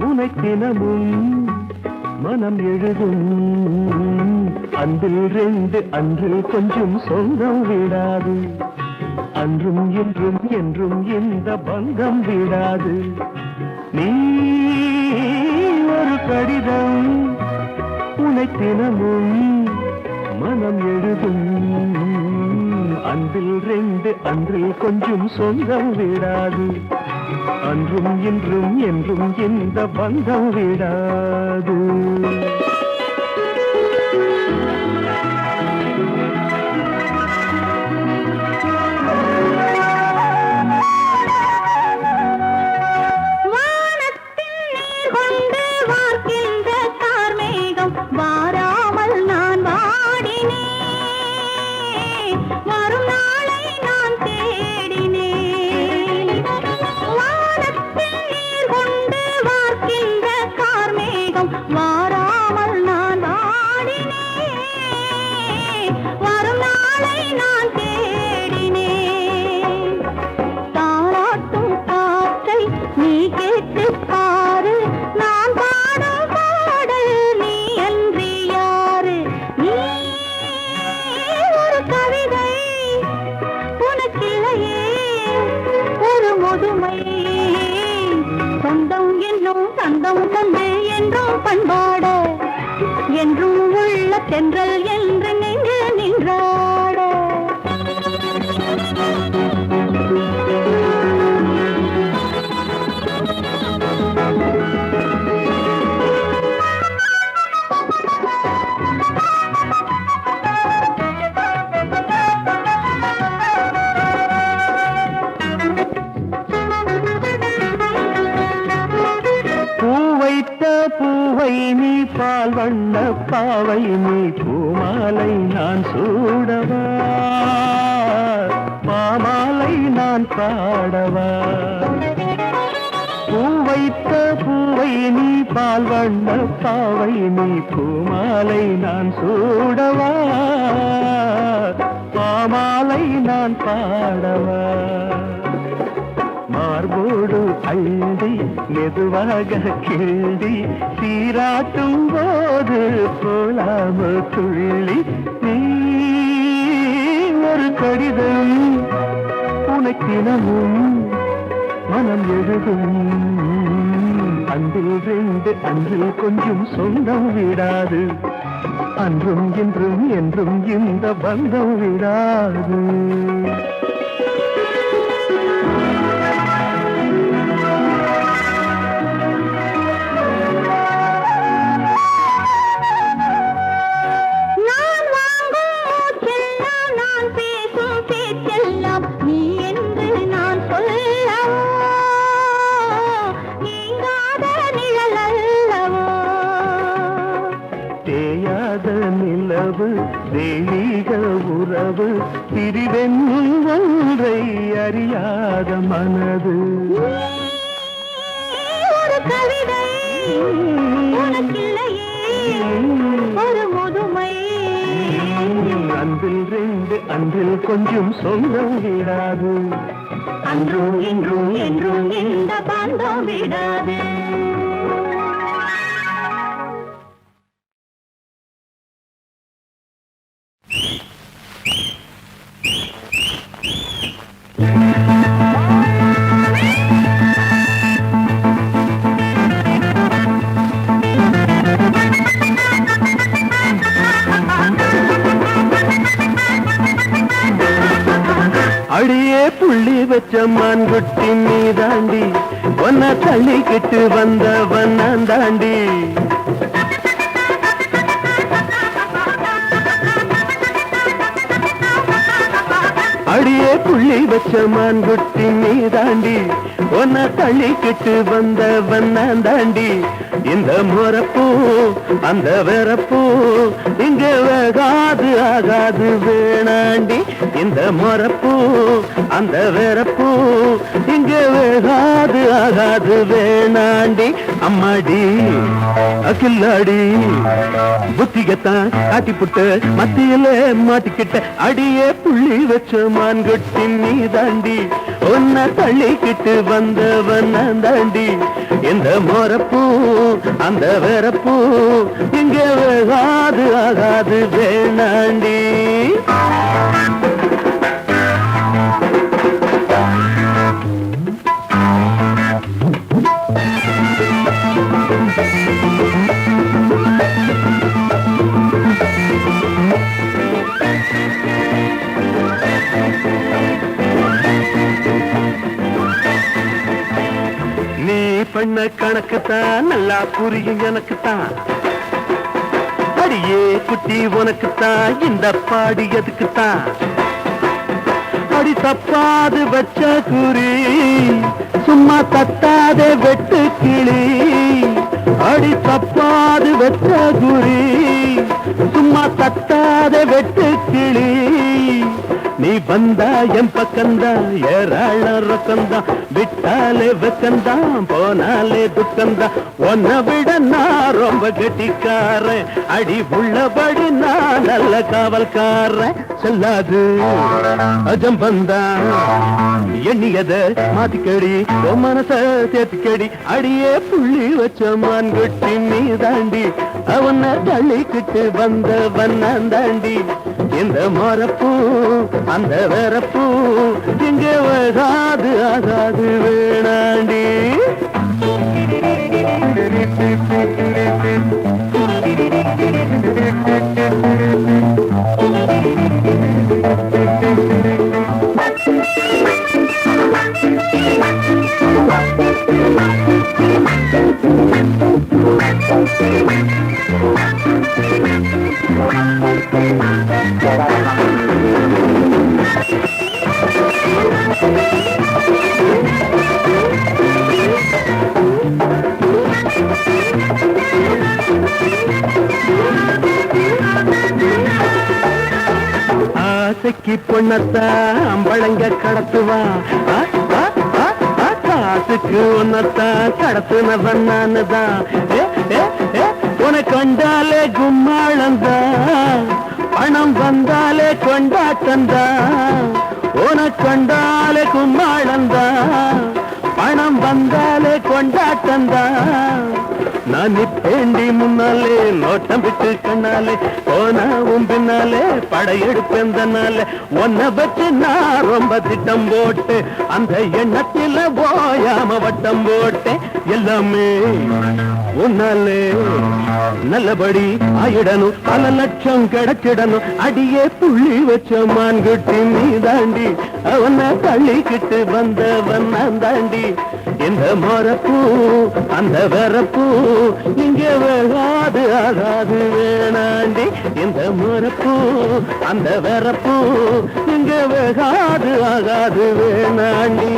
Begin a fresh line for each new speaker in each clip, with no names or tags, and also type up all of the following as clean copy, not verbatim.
உனை தினமும் மனம் எழுதும் அன்பில் ரெண்டு அன்றில் கொஞ்சம் சொந்தம் விடாது அன்றும் என்றும் என்றும் இந்த பந்தம் விடாது நீ ஒரு கடிதம் உனை தினமும் மனம் எழுதும் அன்பில் ரெண்டு அன்றில் கொஞ்சம் சொந்தம் விடாது அன்றும் இன்றும் என்றும் இந்த பந்தம் விடாது பண்பாட என்றும் உள்ள தென்றல் என்று நெஞ்சு நின்றாட பூவை நீ பால் வண்ண பாவை நீ பூமாலை நான் சூடவா பாமாலை நான் பாடவா பூவைத்த பூவை நீ பால் வண்ண பாவை நீ பூமாலை நான் சூடவா பாமாலை நான் பாடவா மார்போடு அள்ளி மெதுவாக கிள்ளி சீராட்டும் போது போலாம துள்ளி நீ ஒரு கடிதம் உனக்கினமும் மனம் எழுதும் அன்பில் ரெண்டு அன்றில் கொஞ்சம் சொந்தம் விடாது அன்றும் இன்றும் என்றும் இந்த பந்தம் விடாது தெய்வீக உறவு பிரிவென்னும் ஒன்றை அறியாத மனது ஒரு கவிதை ஒரு முதுமை அன்பில் ரெண்டு அன்றில் கொஞ்சம் சொந்தம் விடாது அன்றும் இன்றும் என்றும் இந்த பந்தம் விடாது அடியே புள்ளி வச்ச மான்குட்டி நீ தாண்டி ஒன்ன தள்ளிக்கிட்டு வந்தவன் நான் தாண்டி அடியே புள்ளி வச்ச மான்குட்டி நீ தாண்டி ஒன்ன தள்ளிக்கிட்டு வந்தவன் நான் தாண்டி இந்த முறப்பூ அந்த வெறப்பூ இங்க வேகாது ஆகாது வேணாண்டி இந்த முறப்பூ அந்த வெறப்பூ இங்க வேகாது ஆகாது வேணாண்டி அம்மாடி அகில்லாடி புத்திகத்தான் காட்டி புட்டு மத்தியில மாட்டிக்கிட்ட அடியே புள்ளி வச்ச மான்கட்டி நீ தாண்டி ஒன்ன தள்ளிக்கிட்டு வந்தவன் தாண்டி இந்த மோரப்பூ அந்த வேறப்பூ இங்கே வேகாது ஆகாது வேணாண்டி. நீ பண்ண கணக்குத்தான் நல்லா புரியும் எனக்குத்தான். அடியே குட்டி உனக்குத்தான் இந்த பாடி எதுக்குத்தான். அடி தப்பாது வச்ச குறி சும்மா தத்தாதே வெட்டு கிளி. அடி தப்பாது வச்ச குறி சும்மா தத்தாதே வெட்டு கிளி. நீ வந்தா என் பக்கந்தா ஏராள ரொக்கந்தா. விட்டாலே வெக்கந்தா போனாலே துக்கந்தா. உன்னை விட நான் ரொம்ப கெட்டிக்காரன். அடி உள்ளபடி நான் நல்ல காவல்காரன். செல்லாது அஜம்பந்தா எண்ணியத மாத்திக்கடி மனச சேர்த்துக்கடி. அடியே புள்ளி வச்ச மான்குட்டி நீ தாண்டி. அவனை தள்ளிக்கிட்டு வந்த வண்ணாந்தாண்டி. இந்த மோரப்பூ அந்த வேறப்பூ இங்கே வேகாது ஆகாது வேணாண்டி. ஆசைக்கு பொண்ணத்தா அம்பளங்க கடத்துவா. காசுக்கு ஒன்னத்தா கடத்துனவன் நானுதான். உனக்கு கண்டாலே கும்மாளந்தா. பணம் வந்தாலே கொண்டாட்டந்தா. உனக்கு கண்டாலே கும்மாளந்தா. பணம் வந்தாலே கொண்டாட்டந்தா. நான் நிப்பேண்டி முன்னாலே நோட்டம் விட்டு கண்ணாலே போனாவும் பின்னாலே படையெடுப்பேந்தனாலே. உன்னை வச்சு நான் ரொம்ப திட்டம் போட்டு அந்த எண்ணத்தில போயாம வட்டம் போட்டேன். எல்லாமே உன்னாலே நல்லபடி ஆயிடணும். பல லட்சம் கிடைச்சிடணும். அடியே புள்ளி வச்ச மான்குட்டி நீ தாண்டி. அவனை தள்ளிக்கிட்டு வந்தவன் நான் தாண்டி. இந்த மோரப்பூ அந்த வேறப்பூ இங்கே வேகாது ஆகாது வேணாண்டி. இந்த மோரப்பூ அந்த வேறப்பூ இங்கே வேகாது ஆகாது வேணாண்டி.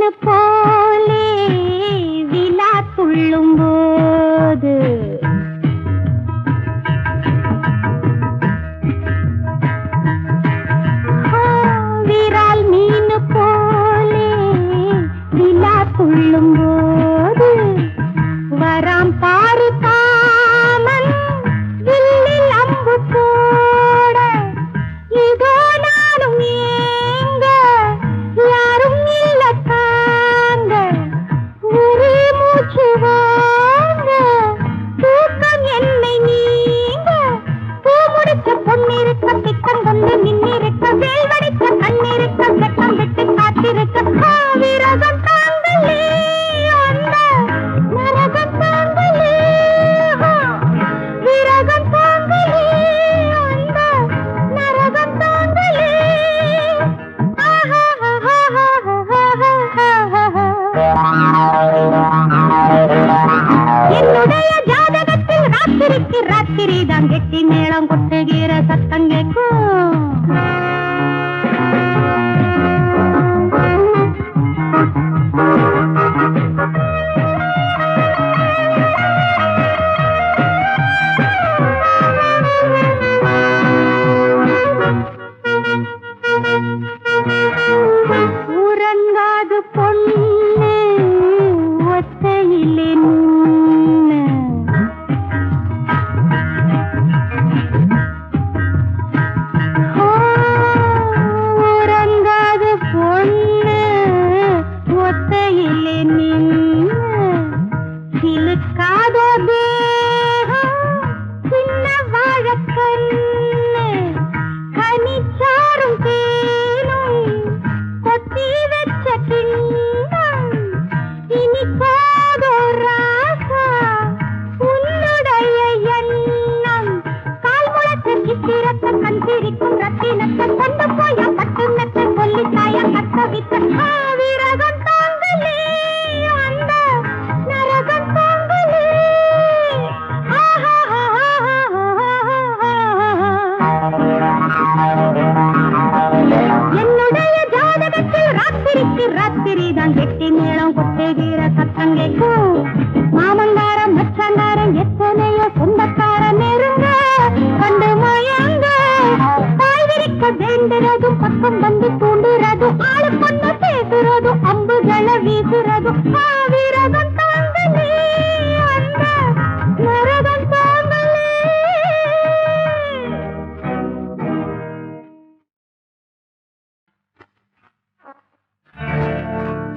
மீன் போலே விழா துள்ளும் போது விரால் மீன் போலே விழா துள்ளும் போது வராம் பாரு காமன் வில்லில் அம்பு போட இதோ நானும் ஏங்க யாரும் இல்ல தாங்க ஒரே மூச்சு வாங்க தூக்கம் என்னை நீங்க பூ முடிச்ச பொன்னிருக்க திட்டம் வந்து நின்னிருக்க வேல்வடித்த கண்ணிருக்க வெட்டம் விட்டு காத்திருக்க விரகம் தாங்களே அந்த நரகம் தாங்களே விரகம் தாங்களே அந்த நரகம் தாங்களே என்னுடைய ஜாதகத்தில் ராத்திரிக்கு ராத்திரி தான் கெட்டி மேளம் கொட்டுகிற சத்தம் கேட்கும் உறங்காது பொண்ணு ஒத்தையிலே நின்னு உறங்காது பொண்ணு ஒத்தையிலே நின்னு சிலுக்காதோ தேகம் சின்ன வாழக்கண்ணு கனிச்சாரும் தேனும் கொத்தி வச்ச கிண்ணம் இனிக்காதோ ராசா உன்னுடைய எண்ணம் கால் முளைச்ச சித்திரத்தை கண் சிரிக்கும் ரத்தினத்தை கொண்டு போய பட்டு மெத்த சொல்லி தாய கத்த வித்த விரகம் தாங்களே அந்த நரகம் தாங்களே என்னுடைய ஜாதகத்தில் ராத்திரிக்கு ராத்திரி தான் கெட்டி மேளம் கொட்டுகிற சத்தம் கேட்கும் மாமங்காரம் மச்சங்காரம் எத்தனையோ சொந்தக்கார நெருங்க கண்டு மயங்க தாய் விரிக்க வேண்டுறதும் பக்கம் வந்து தூண்டுறதும் ஆளு கொண்டு பேசுறதும் அம்புகளை வீசுறதும் விரகம் தாங்களே அந்த நரகம் தாங்களே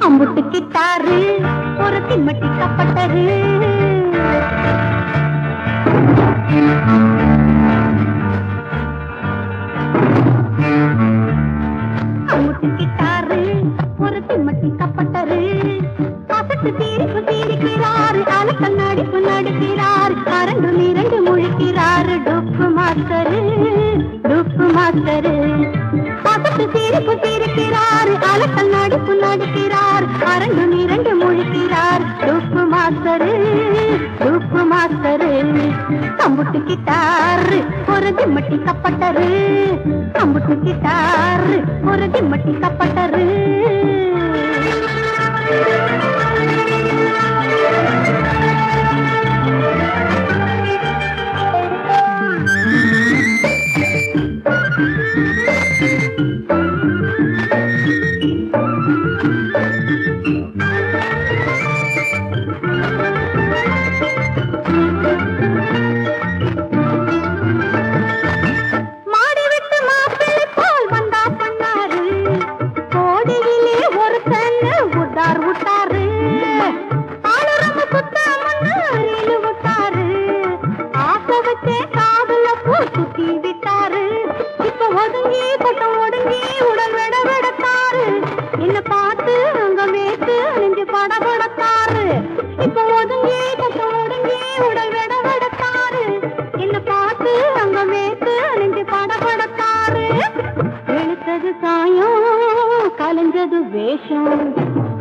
அம்புட்டு கிட்டாரு ஒரு திம்மட்டி கப்பட்டரு அம்புட்டு கிட்டாரு ஒரு திம்மட்டி கப்பட்டரு அசட்டு தீரிப்பு தீரிக்கிறாரு அல கண்ணாடிப்பு நடிக்கிறாரு அரண்டு நிரண்டு முழிக்கிறாரு டுப்பு மாஸ்டரு அசட்டு தீரிப்பு தீரிக்கிறாரு அல கண்ணாடிப்பு நடிக்கிறார் அரண்டு நிரண்டு முழிக்கிறார் டுப்பு மாஸ்டரு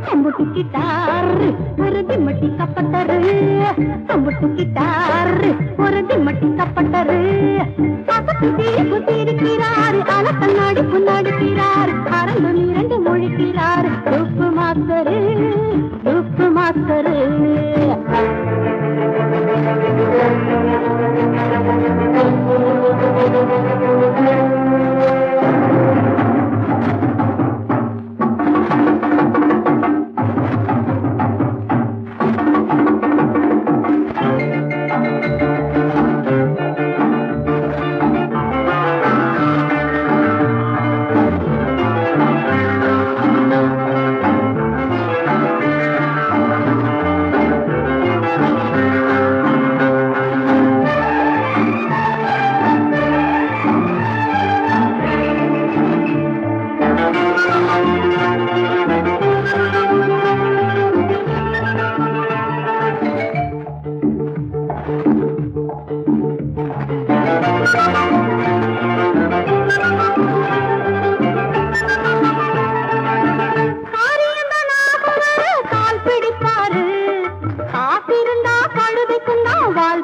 அம்புட்டு கிட்டாரு ஒரு திம்மட்டி கப்பட்டரு அம்புட்டு கிட்டாரு ஒரு திம்மட்டி கப்பட்டரு கண்ணாடி புன்னாடி அரண்டு நீரண்டு மொழிக்கிறார் மாஸ்டரு உப்பு மாஸ்டரு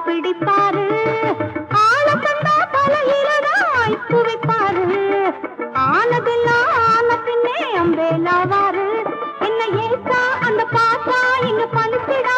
பிடிப்பாரு ஆளப்பண்டா தலையிலதா ஐப்பு வைப்பாரு ஆனதெல்லாம் ஆன பின்னே அம்பேலாவாரு என்ன ஏசா அந்த பாசா இங்க பழிச்சிட